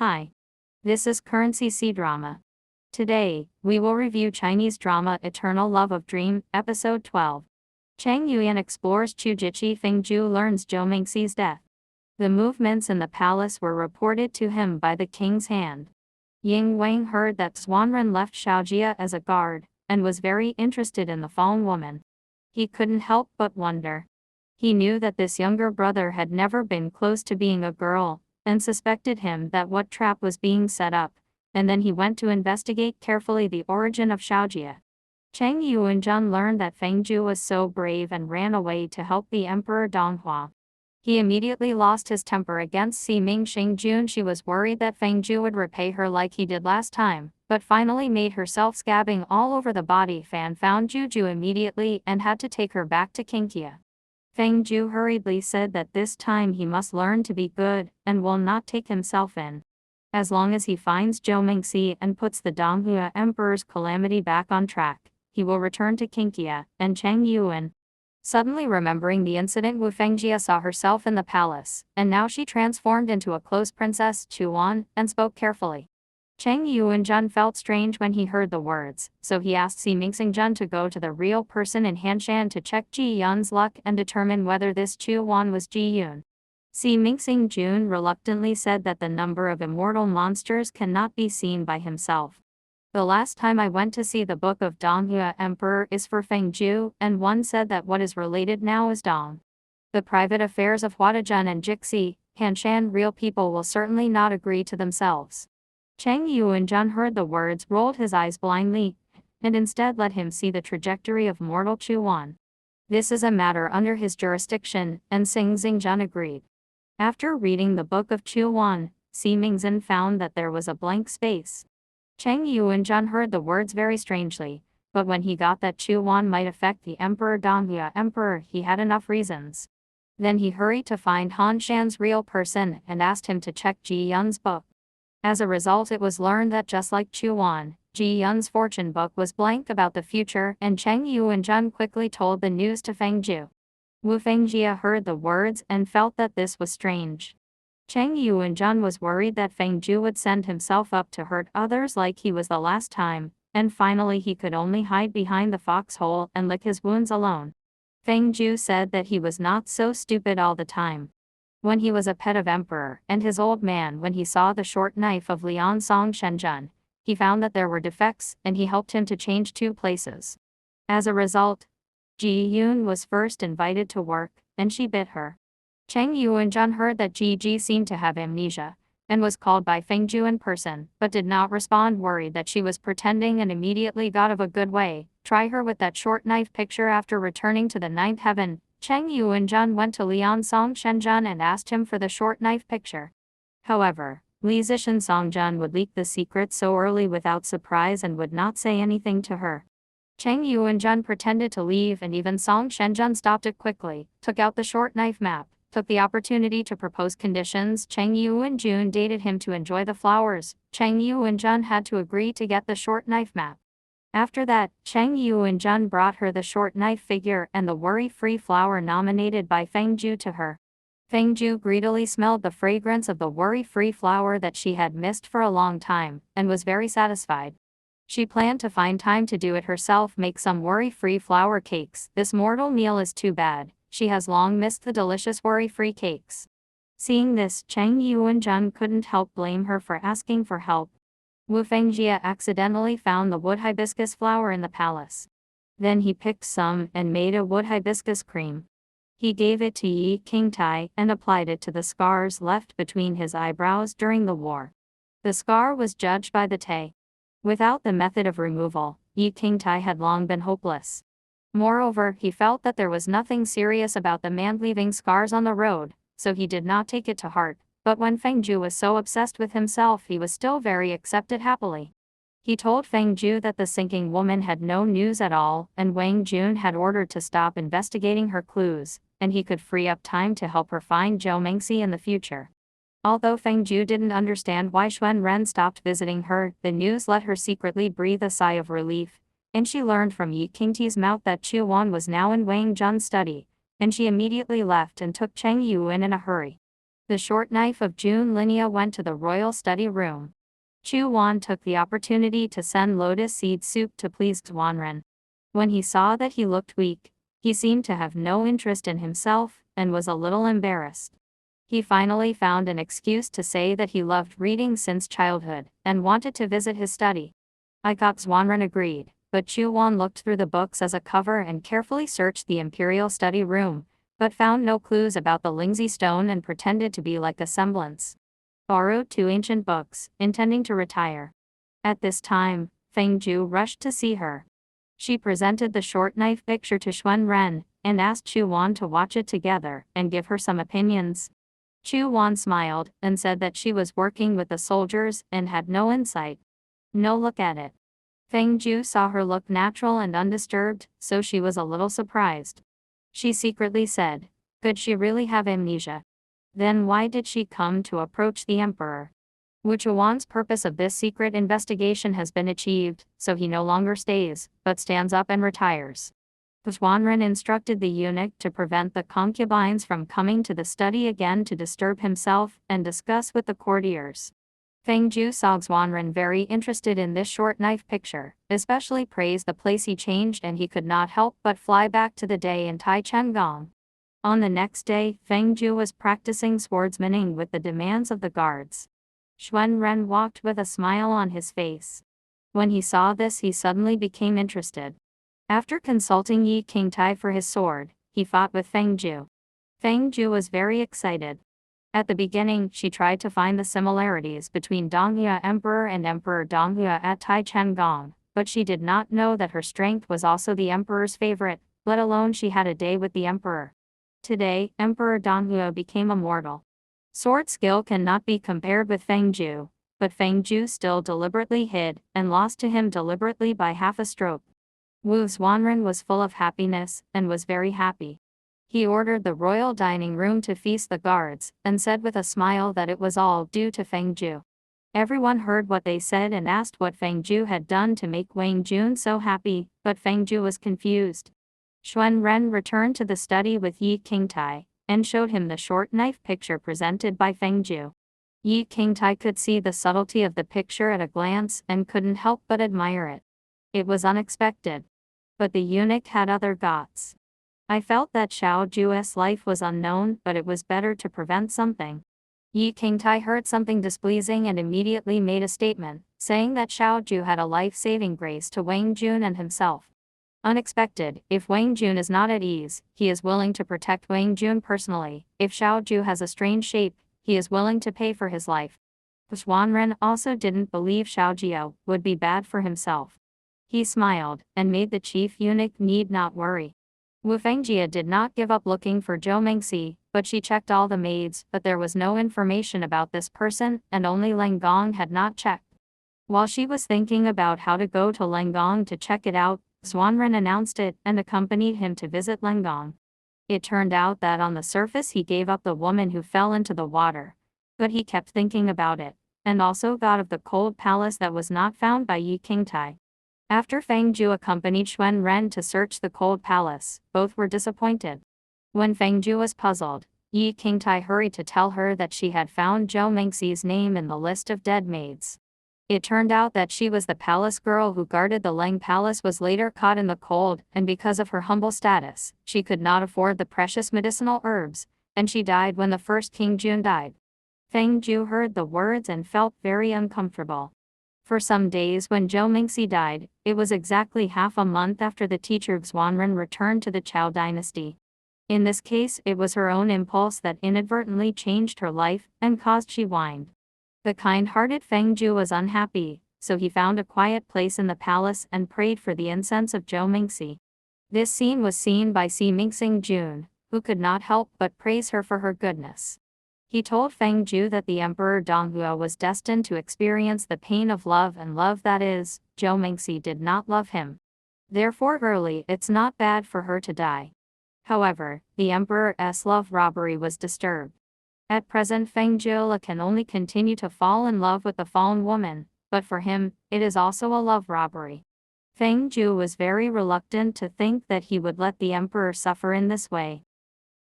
Hi. This is Currency C-Drama. Today, we will review Chinese drama Eternal Love of Dream, Episode 12. Chang Yuan explores Qi Feng Jiu learns Zhou Mingxi's death. The movements in the palace were reported to him by the king's hand. Ying Wang heard that Xuanren left Xiaojia as a guard, and was very interested in the fallen woman. He couldn't help but wonder. He knew that this younger brother had never been close to being a girl, and suspected him that what trap was being set up, and then he went to investigate carefully the origin of Xiaojia. Chang Yuanzhen learned that Feng Jiu was so brave and ran away to help the Emperor Dong Hua. He immediately lost his temper against Si Mingxing Jun. She was worried that Feng Jiu would repay her like he did last time, but finally made herself scabbing all over the body. Fan found Juju immediately and had to take her back to Qing Qiu. Feng Jiu hurriedly said that this time he must learn to be good and will not take himself in. As long as he finds Zhou Mingxi and puts the Dong Hua Emperor's calamity back on track, he will return to Qing Qiu and Chang Yuan. Suddenly remembering the incident, Wu Fengjia saw herself in the palace, and now she transformed into a close princess, Chuan, and spoke carefully. Chang Yuanzhen felt strange when he heard the words, so he asked Si Mingxing to go to the real person in Hanshan to check Ji Yun's luck and determine whether this Chuan was Ji Yun. Si Mingxing Jun reluctantly said that the number of immortal monsters cannot be seen by himself. The last time I went to see the book of Dong Hua Emperor is for Feng Jiu, and one said that what is related now is Dong. The private affairs of Huadazhen and Jixi, Hanshan real people will certainly not agree to themselves. Chang Yuanzhen heard the words, rolled his eyes blindly, and instead let him see the trajectory of mortal Chuan. This is a matter under his jurisdiction, and Sing Xingzhen agreed. After reading the book of Chuan, Si Mingzhen found that there was a blank space. Chang Yuanzhen heard the words very strangely, but when he got that Chuan might affect the Emperor Dong Hua Emperor, he had enough reasons. Then he hurried to find Han Shan's real person and asked him to check Ji Yun's book. As a result, it was learned that just like Chuan, Ji Yun's fortune book was blank about the future, and Chang Yuanzhen quickly told the news to Feng Jiu. Wu Fengjia heard the words and felt that this was strange. Chang Yuanzhen was worried that Feng Jiu would send himself up to hurt others like he was the last time, and finally he could only hide behind the foxhole and lick his wounds alone. Feng Jiu said that he was not so stupid all the time. When he was a pet of emperor and his old man, when he saw the short knife of Liang Song Shenzhen, he found that there were defects and he helped him to change 2 places. As a result, Ji Yun was first invited to work, and she bit her. Chang Yuanzhen heard that Ji seemed to have amnesia, and was called by Feng Jiu in person, but did not respond, worried that she was pretending, and immediately got of a good way. Try her with that short knife picture. After returning to the 9th heaven, Chang Yuanzhen went to Liang Song Shenzhen and asked him for the short knife picture. However, Li Zishan Songzhen would leak the secret so early without surprise and would not say anything to her. Chang Yuanzhen pretended to leave, and even Song Shenzhen stopped it quickly, took out the short knife map, took the opportunity to propose conditions. Chang Yuanzhen dated him to enjoy the flowers. Chang Yuanzhen had to agree to get the short knife map. After that, Chang Yuanzhen brought her the short knife figure and the worry-free flower nominated by Feng Jiu to her. Feng Jiu greedily smelled the fragrance of the worry-free flower that she had missed for a long time, and was very satisfied. She planned to find time to do it herself, make some worry-free flower cakes. This mortal meal is too bad, she has long missed the delicious worry-free cakes. Seeing this, Chang Yuanzhen couldn't help blame her for asking for help. Wu Fengjia accidentally found the wood hibiscus flower in the palace. Then he picked some and made a wood hibiscus cream. He gave it to Yi Qingtai and applied it to the scars left between his eyebrows during the war. The scar was judged by the Tay. Without the method of removal, Yi Qingtai had long been hopeless. Moreover, he felt that there was nothing serious about the man leaving scars on the road, so he did not take it to heart. But when Feng Jiu was so obsessed with himself, he was still very accepted happily. He told Feng Jiu that the sinking woman had no news at all, and Wang Jun had ordered to stop investigating her clues, and he could free up time to help her find Zhou Mingxi in the future. Although Feng Jiu didn't understand why Xuan Ren stopped visiting her, the news let her secretly breathe a sigh of relief, and she learned from Yi Qingti's mouth that Chuan was now in Wang Jun's study, and she immediately left and took Chang Yuan in a hurry. The short knife of Jun Linia went to the royal study room. Huang took the opportunity to send lotus seed soup to please Xuanren. When he saw that he looked weak, he seemed to have no interest in himself, and was a little embarrassed. He finally found an excuse to say that he loved reading since childhood, and wanted to visit his study. Xuanren agreed, but Huang looked through the books as a cover and carefully searched the imperial study room, but found no clues about the Lingzi stone and pretended to be like a semblance. Borrowed 2 ancient books, intending to retire. At this time, Feng Jiu rushed to see her. She presented the short knife picture to Xuanren, and asked Huang to watch it together, and give her some opinions. Huang smiled, and said that she was working with the soldiers, and had no insight. No look at it. Feng Jiu saw her look natural and undisturbed, so she was a little surprised. She secretly said, could she really have amnesia? Then why did she come to approach the emperor? Wuxuan's purpose of this secret investigation has been achieved, so he no longer stays, but stands up and retires. Xuanren instructed the eunuch to prevent the concubines from coming to the study again to disturb himself and discuss with the courtiers. Feng Jiu saw Xuanren very interested in this short knife picture, especially praised the place he changed, and he could not help but fly back to the day in Taichengong. On the next day, Feng Jiu was practicing swordsmaning with the demands of the guards. Xuanren walked with a smile on his face. When he saw this, he suddenly became interested. After consulting Yi Qingtai for his sword, he fought with Feng Jiu. Feng Jiu was very excited. At the beginning, she tried to find the similarities between Dong Hua Emperor and Emperor Dong Hua at Taichengong, but she did not know that her strength was also the emperor's favorite, let alone she had a day with the emperor. Today, Emperor Dong Hua became immortal. Sword skill cannot be compared with Feng Jiu, but Feng Jiu still deliberately hid, and lost to him deliberately by half a stroke. Xuanren was full of happiness, and was very happy. He ordered the royal dining room to feast the guards, and said with a smile that it was all due to Feng Jiu. Everyone heard what they said and asked what Feng Jiu had done to make Wang Jun so happy, but Feng Jiu was confused. Xuanren returned to the study with Yi Qingtai, and showed him the short knife picture presented by Feng Jiu. Yi Qingtai could see the subtlety of the picture at a glance, and couldn't help but admire it. It was unexpected. But the eunuch had other thoughts. I felt that Xiao Ju's life was unknown, but it was better to prevent something. Yi Qingtai heard something displeasing and immediately made a statement, saying that Xiao Ju had a life-saving grace to Wang Jun and himself. Unexpected, if Wang Jun is not at ease, he is willing to protect Wang Jun personally. If Xiao Ju has a strange shape, he is willing to pay for his life. Xuanren also didn't believe Xiao Jiu would be bad for himself. He smiled, and made the chief eunuch need not worry. Wu Fengjie did not give up looking for Zhou Mingxi, but she checked all the maids, but there was no information about this person, and only Leng Gong had not checked. While she was thinking about how to go to Leng Gong to check it out, Xuanren announced it and accompanied him to visit Leng Gong. It turned out that on the surface he gave up the woman who fell into the water. But he kept thinking about it, and also thought of the cold palace that was not found by Yi Qingtai. After Feng Jiu accompanied Xuanren to search the cold palace, both were disappointed. When Feng Jiu was puzzled, Yi Qingtai hurried to tell her that she had found Zhou Mingxi's name in the list of dead maids. It turned out that she was the palace girl who guarded the Leng Palace, was later caught in the cold, and because of her humble status, she could not afford the precious medicinal herbs, and she died when the first King Jun died. Feng Jiu heard the words and felt very uncomfortable. For some days when Zhou Mingxi died, it was exactly half a month after the teacher Xuanren returned to the Chao dynasty. In this case, it was her own impulse that inadvertently changed her life, and caused she whined. The kind-hearted Feng Jiu was unhappy, so he found a quiet place in the palace and prayed for the incense of Zhou Mingxi. This scene was seen by Si Mingxing Jun, who could not help but praise her for her goodness. He told Feng Jiu that the Emperor Dong Hua was destined to experience the pain of love, and love that is, Zhou Mingxi did not love him. Therefore really it's not bad for her to die. However, the Emperor's love robbery was disturbed. At present Feng Jiu can only continue to fall in love with the fallen woman, but for him, it is also a love robbery. Feng Jiu was very reluctant to think that he would let the emperor suffer in this way.